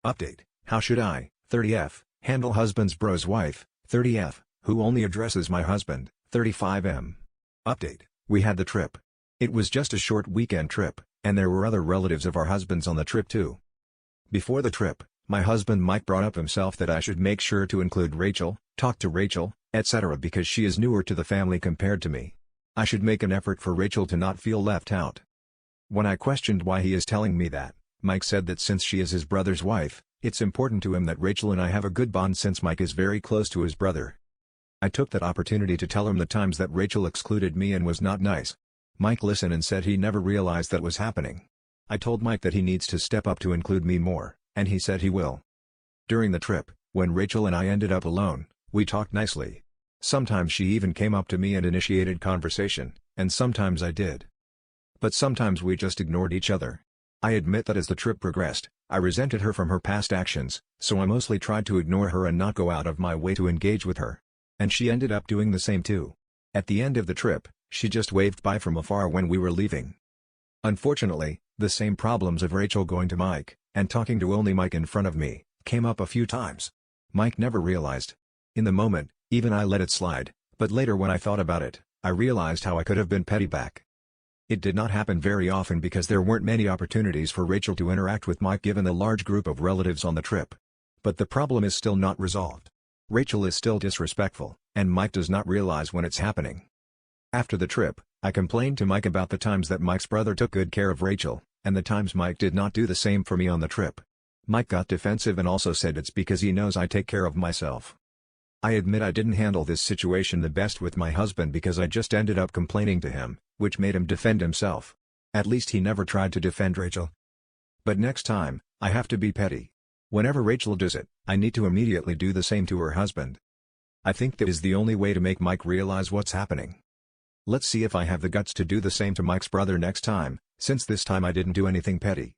Update: how should I, 30F, handle husband's bro's wife, 30F, who only addresses my husband, 35M? Update: we had the trip. It was just a short weekend trip, and there were other relatives of our husbands on the trip too. Before the trip, my husband Mike brought up himself that I should make sure to include Rachel, talk to Rachel, etc. because she is newer to the family compared to me. I should make an effort for Rachel to not feel left out. When I questioned why he is telling me that, Mike said that since she is his brother's wife, it's important to him that Rachel and I have a good bond since Mike is very close to his brother. I took that opportunity to tell him the times that Rachel excluded me and was not nice. Mike listened and said he never realized that was happening. I told Mike that he needs to step up to include me more, and he said he will. During the trip, when Rachel and I ended up alone, we talked nicely. Sometimes she even came up to me and initiated conversation, and sometimes I did. But sometimes we just ignored each other. I admit that as the trip progressed, I resented her from her past actions, so I mostly tried to ignore her and not go out of my way to engage with her. And she ended up doing the same too. At the end of the trip, she just waved bye from afar when we were leaving. Unfortunately, the same problems of Rachel going to Mike, and talking to only Mike in front of me, came up a few times. Mike never realized. In the moment, even I let it slide, but later when I thought about it, I realized how I could have been petty back. It did not happen very often because there weren't many opportunities for Rachel to interact with Mike given the large group of relatives on the trip. But the problem is still not resolved. Rachel is still disrespectful, and Mike does not realize when it's happening. After the trip, I complained to Mike about the times that Mike's brother took good care of Rachel, and the times Mike did not do the same for me on the trip. Mike got defensive and also said it's because he knows I take care of myself. I admit I didn't handle this situation the best with my husband because I just ended up complaining to him, which made him defend himself. At least he never tried to defend Rachel. But next time, I have to be petty. Whenever Rachel does it, I need to immediately do the same to her husband. I think that is the only way to make Mike realize what's happening. Let's see if I have the guts to do the same to Mike's brother next time, since this time I didn't do anything petty.